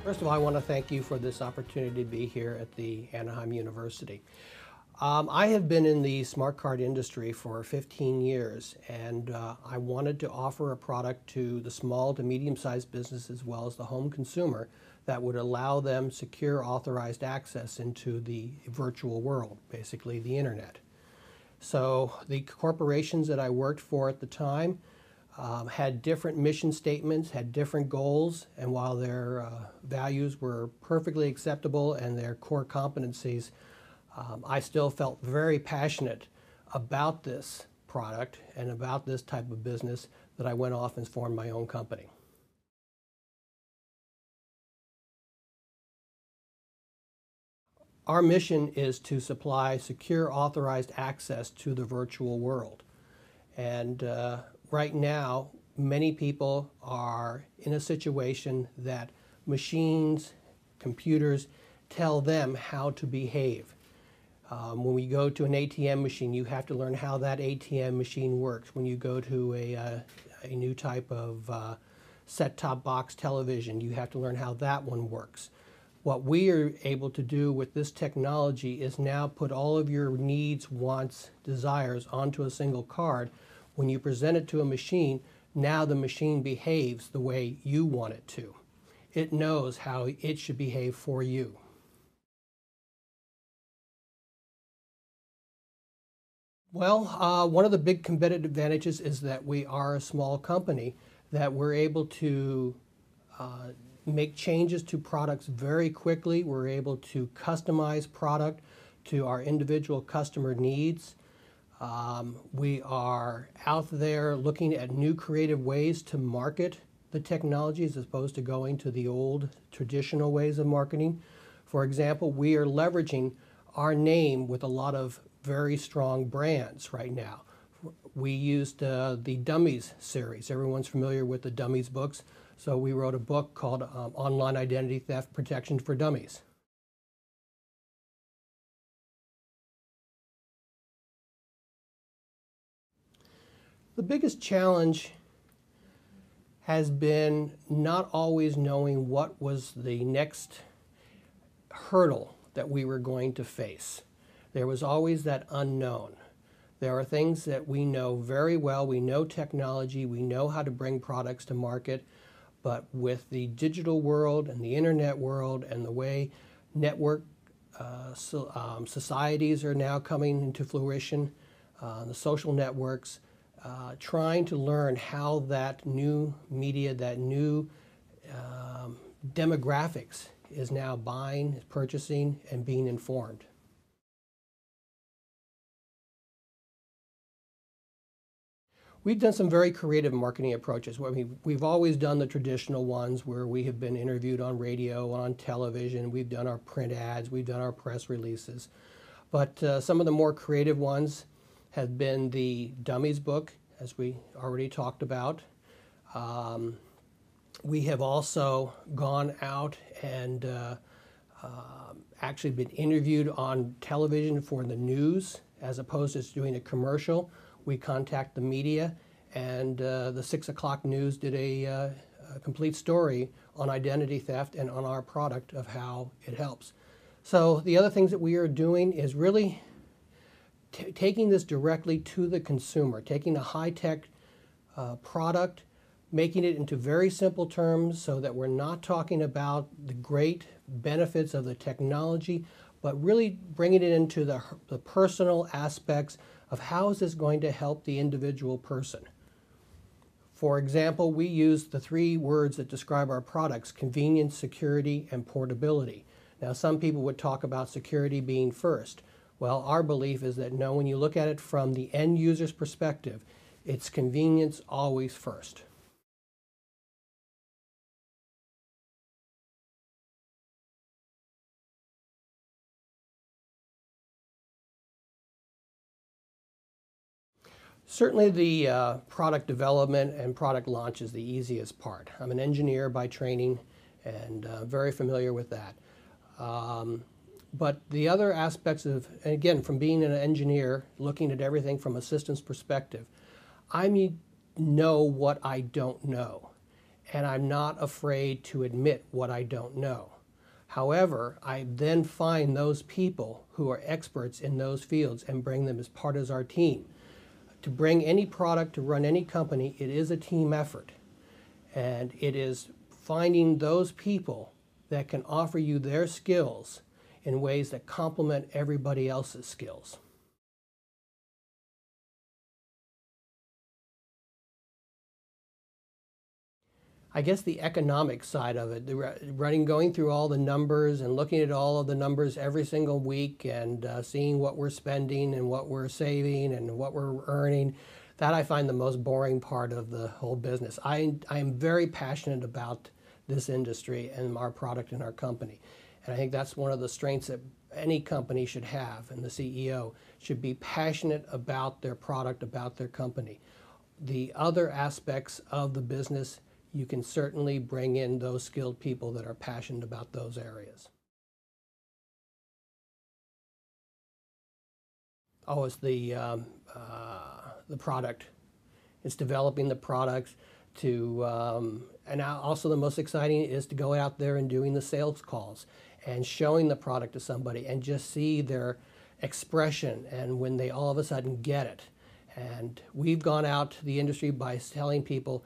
First of all, I want to thank you for this opportunity to be here at the Anaheim University. I have been in the smart card industry for 15 years, and I wanted to offer a product to the small to medium-sized business as well as the home consumer that would allow them secure authorized access into the virtual world, basically the internet. So the corporations that I worked for at the time had different mission statements, had different goals, and while their values were perfectly acceptable and their core competencies, I still felt very passionate about this product and about this type of business that I went off and formed my own company. Our mission is to supply secure authorized access to the virtual world. And right now, many people are in a situation that machines, computers, tell them how to behave. When we go to an ATM machine, you have to learn how that ATM machine works. When you go to a new type of set-top box television, you have to learn how that one works. What we are able to do with this technology is now put all of your needs, wants, desires onto a single card. When you present it to a machine, now the machine behaves the way you want it to. It knows how it should behave for you. Well, one of the big competitive advantages is that we are a small company, that we're able to make changes to products very quickly. We're able to customize product to our individual customer needs. We are out there looking at new creative ways to market the technologies as opposed to going to the old traditional ways of marketing. For example, we are leveraging our name with a lot of very strong brands right now. We used the Dummies series. Everyone's familiar with the Dummies books. So we wrote a book called Online Identity Theft Protection for Dummies. The biggest challenge has been not always knowing what was the next hurdle that we were going to face. There was always that unknown. There are things that we know very well. We know technology. We know how to bring products to market. But with the digital world and the internet world and the way network societies are now coming into fruition, the social networks, trying to learn how that new media, that new demographics is now buying, purchasing, and being informed. We've done some very creative marketing approaches. I mean, we've always done the traditional ones where we have been interviewed on radio, on television, we've done our print ads, we've done our press releases. But some of the more creative ones have been the Dummies book, as we already talked about. We have also gone out and actually been interviewed on television for the news, as opposed to just doing a commercial. We contact the media, and the 6 o'clock news did a complete story on identity theft and on our product of how it helps. So the other things that we are doing is really taking this directly to the consumer, taking a high-tech product, making it into very simple terms so that we're not talking about the great benefits of the technology, but really bringing it into the personal aspects of how is this going to help the individual person. For example, we use the 3 words that describe our products: convenience, security, and portability. Now, some people would talk about security being first. Well, our belief is that no, when you look at it from the end user's perspective, it's convenience always first. Certainly the product development and product launch is the easiest part. I'm an engineer by training and very familiar with that. But the other aspects of, and again, from being an engineer, looking at everything from a systems perspective, I know what I don't know. and I'm not afraid to admit what I don't know. However, I then find those people who are experts in those fields and bring them as part of our team. To bring any product, to run any company, it is a team effort. And it is finding those people that can offer you their skills in ways that complement everybody else's skills. I guess the economic side of it, going through all the numbers and looking at all of the numbers every single week and seeing what we're spending and what we're saving and what we're earning, that I find the most boring part of the whole business. I am very passionate about this industry and our product and our company. And I think that's one of the strengths that any company should have, and the CEO should be passionate about their product, about their company. The other aspects of the business, you can certainly bring in those skilled people that are passionate about those areas. Oh, it's the product. It's developing the products and also the most exciting is to go out there and doing the sales calls and showing the product to somebody and just see their expression and when they all of a sudden get it. And we've gone out to the industry by telling people,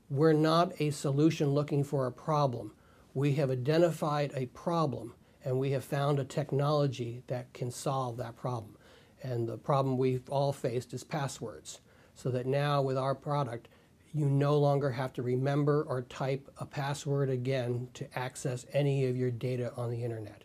we're not a solution looking for a problem. We have identified a problem and we have found a technology that can solve that problem. And the problem we've all faced is passwords. So that now with our product, you no longer have to remember or type a password again to access any of your data on the internet.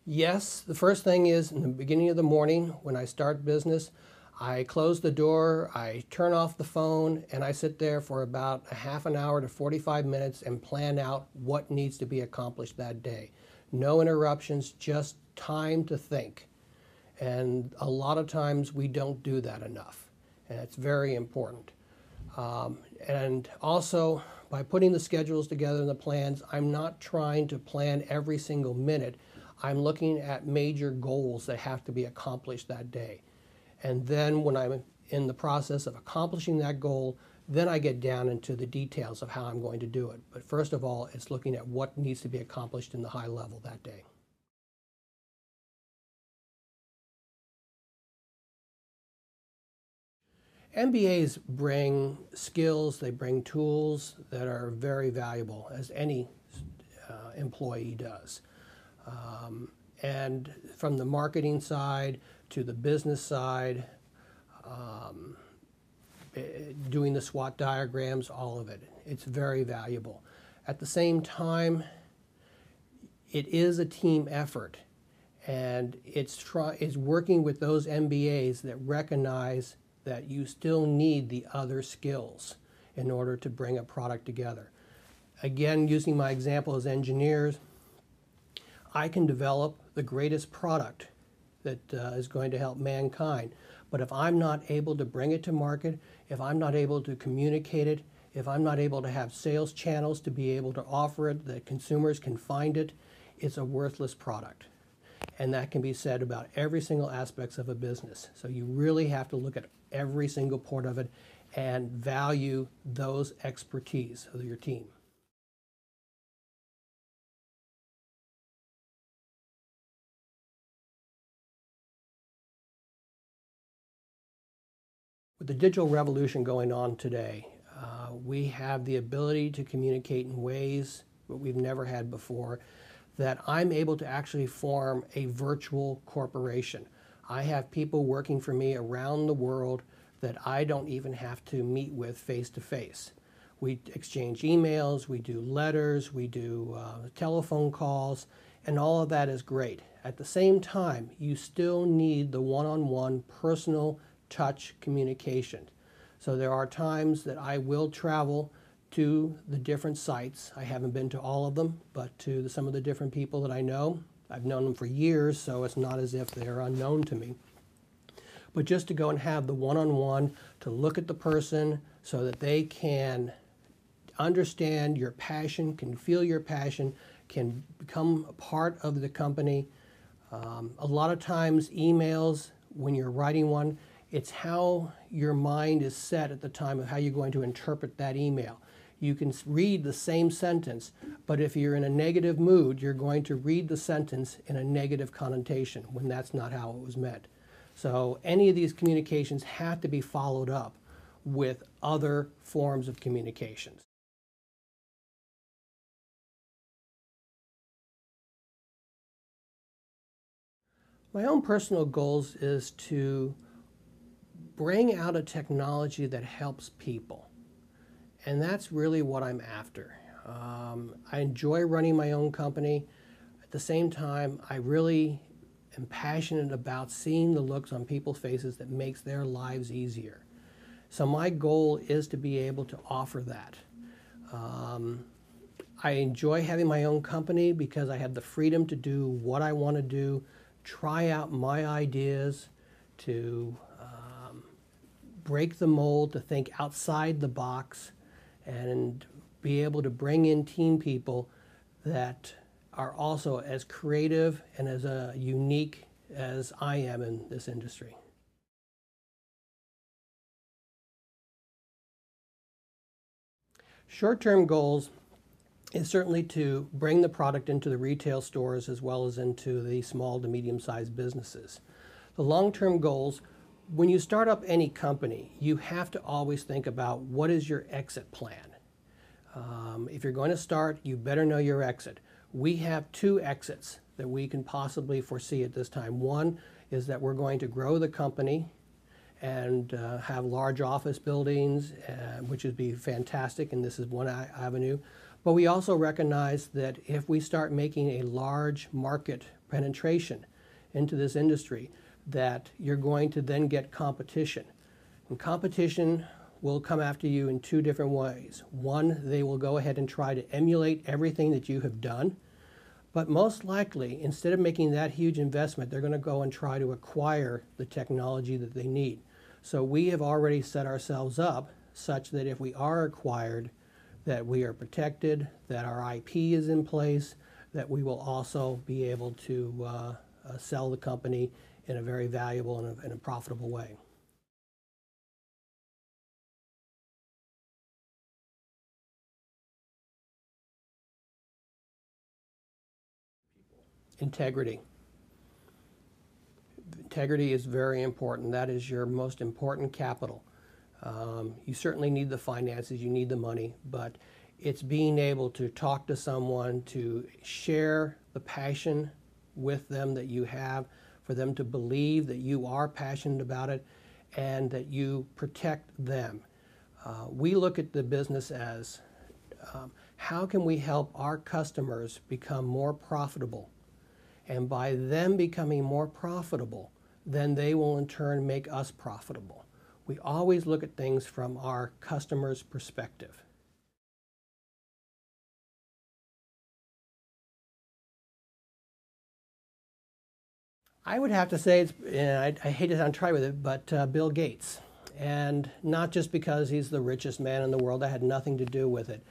Yes, the first thing is in the beginning of the morning when I start business, I close the door, I turn off the phone, and I sit there for about a half an hour to 45 minutes and plan out what needs to be accomplished that day. No interruptions, just time to think. And a lot of times we don't do that enough, and it's very important. And also, by putting the schedules together and the plans, I'm not trying to plan every single minute. I'm looking at major goals that have to be accomplished that day. And then when I'm in the process of accomplishing that goal, then I get down into the details of how I'm going to do it. But first of all, it's looking at what needs to be accomplished in the high level that day. MBAs bring skills, they bring tools that are very valuable, as any employee does. And from the marketing side to the business side, doing the SWOT diagrams, all of it. It's very valuable. At the same time, it is a team effort, and it's working with those MBAs that recognize that you still need the other skills in order to bring a product together. Again, using my example as engineers, I can develop the greatest product that is going to help mankind. But if I'm not able to bring it to market, if I'm not able to communicate it, if I'm not able to have sales channels to be able to offer it, that consumers can find it, it's a worthless product. And that can be said about every single aspect of a business. So you really have to look at every single part of it and value those expertise of your team. With the digital revolution going on today, we have the ability to communicate in ways that we've never had before, that I'm able to actually form a virtual corporation. I have people working for me around the world that I don't even have to meet with face to face. We exchange emails, we do letters, we do telephone calls, and all of that is great. At the same time, you still need the one-on-one personal touch communication. So there are times that I will travel to the different sites. I haven't been to all of them, but to some of the different people that I know. I've known them for years, so it's not as if they're unknown to me. But just to go and have the one-on-one, to look at the person so that they can understand your passion, can feel your passion, can become a part of the company, A lot of times emails, when you're writing one, it's how your mind is set at the time of how you're going to interpret that email. You can read the same sentence, but if you're in a negative mood, you're going to read the sentence in a negative connotation when that's not how it was meant. So any of these communications have to be followed up with other forms of communications. My own personal goals is to bring out a technology that helps people. And that's really what I'm after. I enjoy running my own company. At the same time, I really am passionate about seeing the looks on people's faces that makes their lives easier. So my goal is to be able to offer that. I enjoy having my own company because I have the freedom to do what I want to do, try out my ideas, to break the mold, to think outside the box, and be able to bring in team people that are also as creative and as unique as I am in this industry. Short-term goals is certainly to bring the product into the retail stores as well as into the small to medium-sized businesses. The long-term goals, when you start up any company, you have to always think about what is your exit plan. If you're going to start, you better know your exit. We have two exits that we can possibly foresee at this time. One is that we're going to grow the company and have large office buildings, which would be fantastic, and this is one avenue. But we also recognize that if we start making a large market penetration into this industry, that you're going to then get competition. And competition will come after you in two different ways. One, they will go ahead and try to emulate everything that you have done. But most likely, instead of making that huge investment, they're going to go and try to acquire the technology that they need. So we have already set ourselves up such that if we are acquired, that we are protected, that our IP is in place, that we will also be able to sell the company in a very valuable and a profitable way. Integrity. Integrity is very important. That is your most important capital. You certainly need the finances, you need the money, but it's being able to talk to someone, to share the passion with them that you have, for them to believe that you are passionate about it and that you protect them. We look at the business as how can we help our customers become more profitable? And by them becoming more profitable, then they will in turn make us profitable. We always look at things from our customer's perspective. I would have to say, I hate to sound trite with it, but Bill Gates. And not just because he's the richest man in the world, that had nothing to do with it.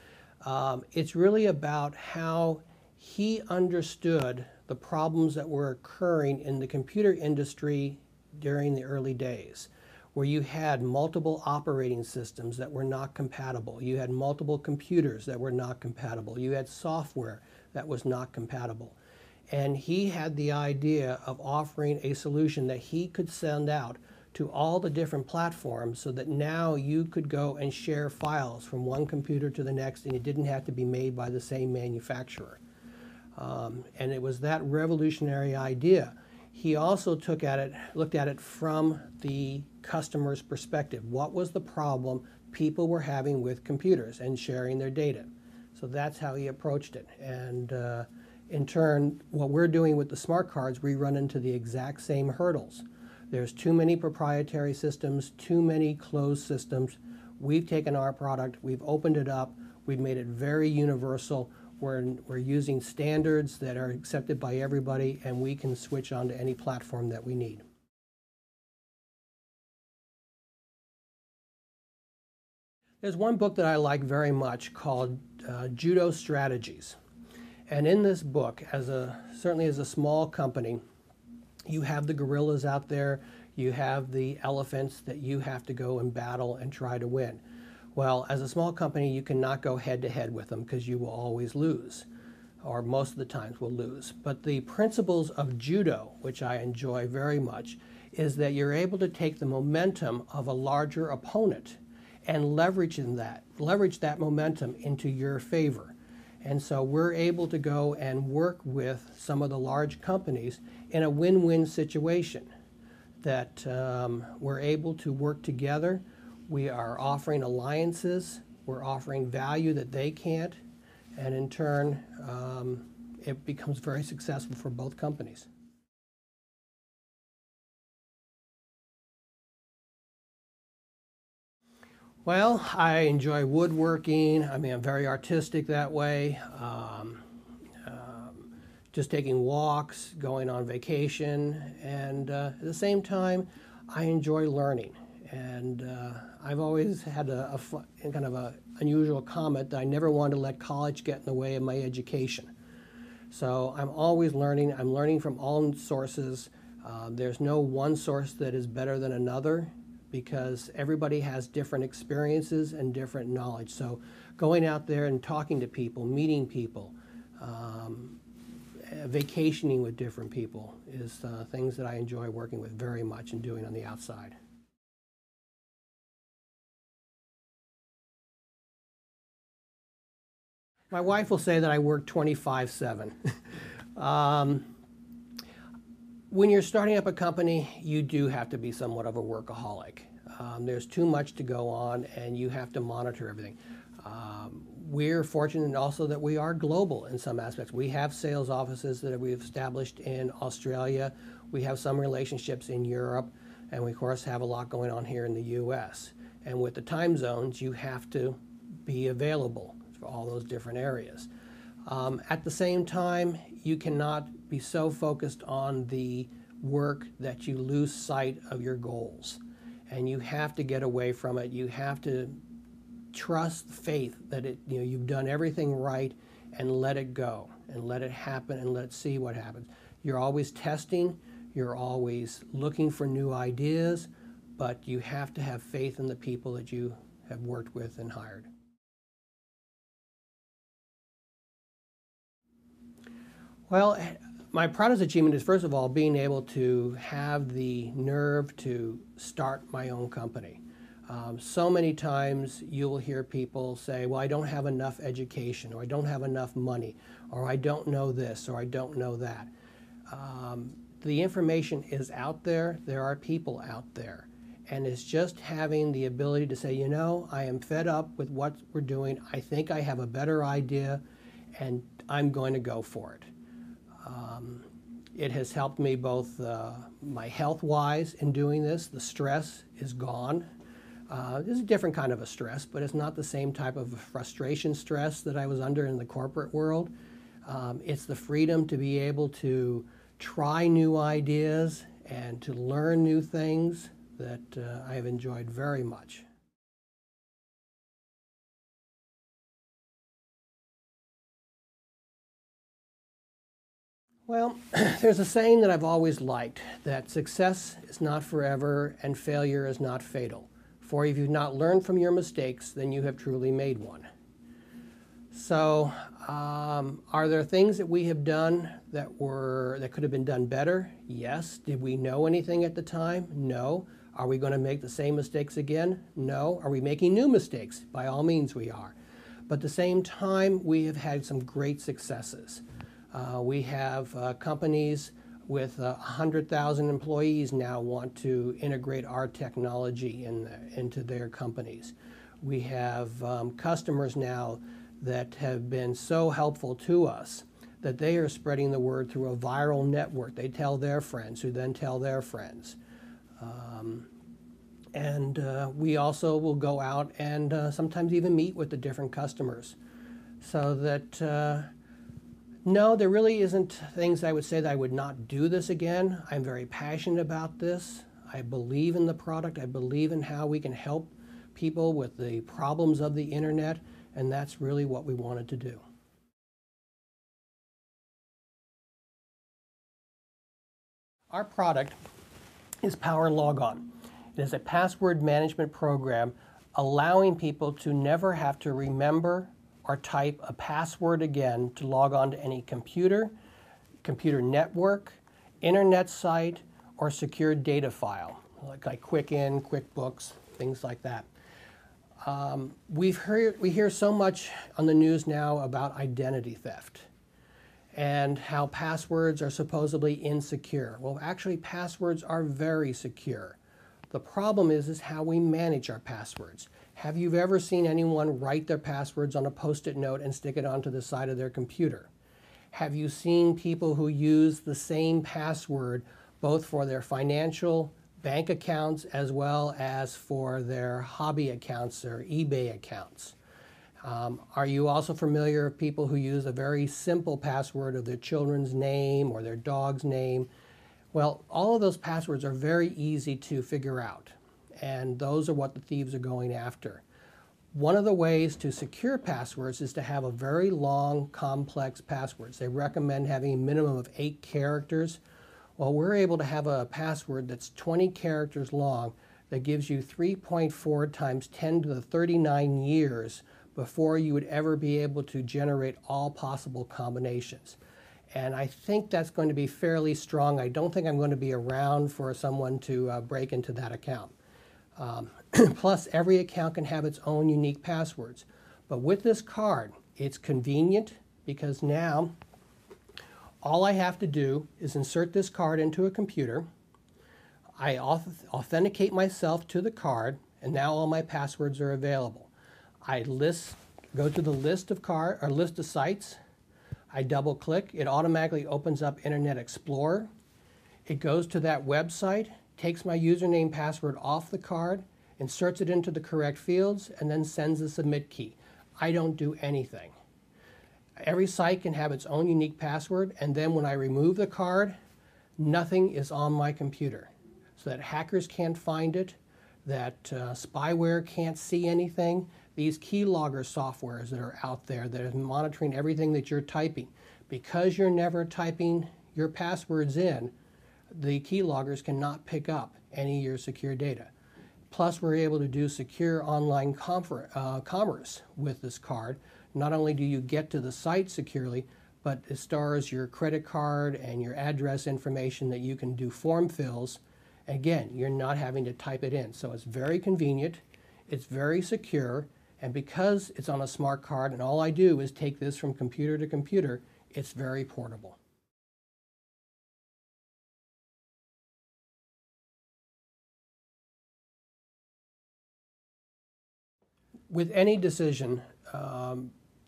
It's really about how he understood the problems that were occurring in the computer industry during the early days, where you had multiple operating systems that were not compatible. You had multiple computers that were not compatible. You had software that was not compatible. And he had the idea of offering a solution that he could send out to all the different platforms so that now you could go and share files from one computer to the next, and it didn't have to be made by the same manufacturer. And it was that revolutionary idea. He also looked at it from the customer's perspective. What was the problem people were having with computers and sharing their data? So that's how he approached it. And in turn, what we're doing with the smart cards, we run into the exact same hurdles. There's too many proprietary systems, too many closed systems. We've taken our product, we've opened it up, we've made it very universal. We're using standards that are accepted by everybody, and we can switch on to any platform that we need. There's one book that I like very much called Judo Strategies. And in this book, certainly as a small company, You have the gorillas out there, you have the elephants that you have to go and battle and try to win. Well, as a small company, you cannot go head to head with them because you will always lose, or most of the times will lose. But the principles of judo, which I enjoy very much, is that you're able to take the momentum of a larger opponent and leverage that momentum into your favor. And so we're able to go and work with some of the large companies in a win-win situation, that we're able to work together. We are offering alliances, we're offering value that they can't, and in turn, it becomes very successful for both companies. Well, I enjoy woodworking. I mean, I'm very artistic that way. Just taking walks, going on vacation, and at the same time, I enjoy learning. And I've always had a kind of a unusual comment that I never wanted to let college get in the way of my education. So I'm always learning. I'm learning from all sources. There's no one source that is better than another, because everybody has different experiences and different knowledge. So going out there and talking to people, meeting people, vacationing with different people is things that I enjoy working with very much and doing on the outside. My wife will say that I work 24/7. When you're starting up a company, you do have to be somewhat of a workaholic. There's too much to go on, and you have to monitor everything. We're fortunate also that we are global in some aspects. We have sales offices that we've established in Australia. We have some relationships in Europe, and we, of course, have a lot going on here in the U.S. And with the time zones, you have to be available for all those different areas. At the same time, you cannot be so focused on the work that you lose sight of your goals. And you have to get away from it. You have to trust faith that you've done everything right, and let it go and let it happen and let's see what happens. You're always testing, you're always looking for new ideas, but you have to have faith in the people that you have worked with and hired. Well, my proudest achievement is, first of all, being able to have the nerve to start my own company. So many times you will hear people say, well, I don't have enough education, or I don't have enough money, or I don't know this, or I don't know that. The information is out there. There are people out there. And it's just having the ability to say, you know, I am fed up with what we're doing. I think I have a better idea, and I'm going to go for it. It has helped me both my health-wise in doing this. The stress is gone. This is a different kind of a stress, but it's not the same type of frustration stress that I was under in the corporate world. It's the freedom to be able to try new ideas and to learn new things that I have enjoyed very much. Well, there's a saying that I've always liked, that success is not forever and failure is not fatal. For if you've not learned from your mistakes, then you have truly made one. So, are there things that we have done that could have been done better? Yes. Did we know anything at the time? No. Are we going to make the same mistakes again? No. Are we making new mistakes? By all means we are. But at the same time, we have had some great successes. We have companies with 100,000 employees now want to integrate our technology into their companies. We have customers now that have been so helpful to us that they are spreading the word through a viral network. They tell their friends, who then tell their friends. We also will go out and sometimes even meet with the different customers, so that no, there really isn't things I would say that I would not do this again. I'm very passionate about this. I believe in the product. I believe in how we can help people with the problems of the internet, and that's really what we wanted to do. Our product is Power Logon. It is a password management program allowing people to never have to remember or type a password again to log on to any computer, computer network, internet site, or secure data file, like QuickIn, QuickBooks, things like that. We hear so much on the news now about identity theft and how passwords are supposedly insecure. Well, actually, passwords are very secure. The problem is how we manage our passwords. Have you ever seen anyone write their passwords on a Post-it note and stick it onto the side of their computer? Have you seen people who use the same password both for their financial bank accounts as well as for their hobby accounts or eBay accounts? Are you also familiar with people who use a very simple password of their children's name or their dog's name? Well, all of those passwords are very easy to figure out, and those are what the thieves are going after. One of the ways to secure passwords is to have a very long, complex passwords. They recommend having a minimum of 8 characters. Well, we're able to have a password that's 20 characters long that gives you 3.4 times 10 to the 39 years before you would ever be able to generate all possible combinations. And I think that's going to be fairly strong. I don't think I'm going to be around for someone to break into that account. Plus, every account can have its own unique passwords. But with this card, it's convenient because now all I have to do is insert this card into a computer. I authenticate myself to the card, and now all my passwords are available. I go to the list of sites. I double click. It automatically opens up Internet Explorer. It goes to that website, takes my username password off the card, inserts it into the correct fields, and then sends the submit key. I don't do anything. Every site can have its own unique password, and then when I remove the card, nothing is on my computer, so that hackers can't find it, that spyware can't see anything. These keylogger softwares that are out there that are monitoring everything that you're typing, because you're never typing your passwords in, the keyloggers cannot pick up any of your secure data. Plus, we're able to do secure online commerce with this card. Not only do you get to the site securely, but it stores your credit card and your address information that you can do form fills. Again, you're not having to type it in. So it's very convenient, it's very secure, and because it's on a smart card and all I do is take this from computer to computer, it's very portable. With any decision,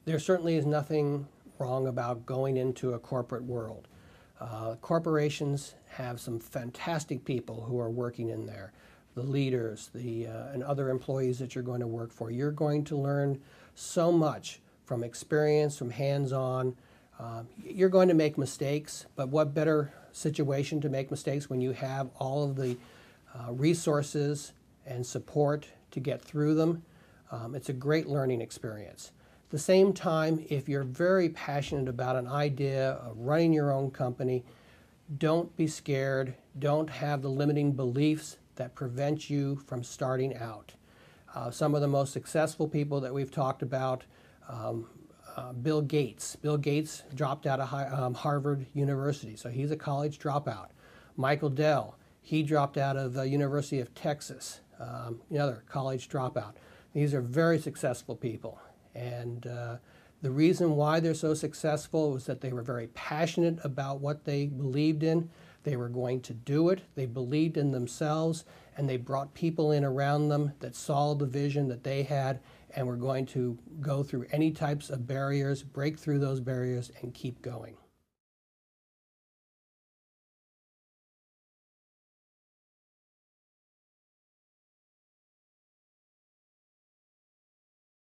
there certainly is nothing wrong about going into a corporate world. Corporations have some fantastic people who are working in there, the leaders, and other employees that you're going to work for. You're going to learn so much from experience, from hands-on. You're going to make mistakes, but what better situation to make mistakes when you have all of the resources and support to get through them. It's a great learning experience. At the same time, if you're very passionate about an idea of running your own company, don't be scared. Don't have the limiting beliefs that prevent you from starting out. Some of the most successful people that we've talked about, Bill Gates. Bill Gates dropped out of Harvard University, so he's a college dropout. Michael Dell, he dropped out of the University of Texas, another college dropout. These are very successful people. And the reason why they're so successful was that they were very passionate about what they believed in. They were going to do it. They believed in themselves, and they brought people in around them that saw the vision that they had and were going to go through any types of barriers, break through those barriers, and keep going.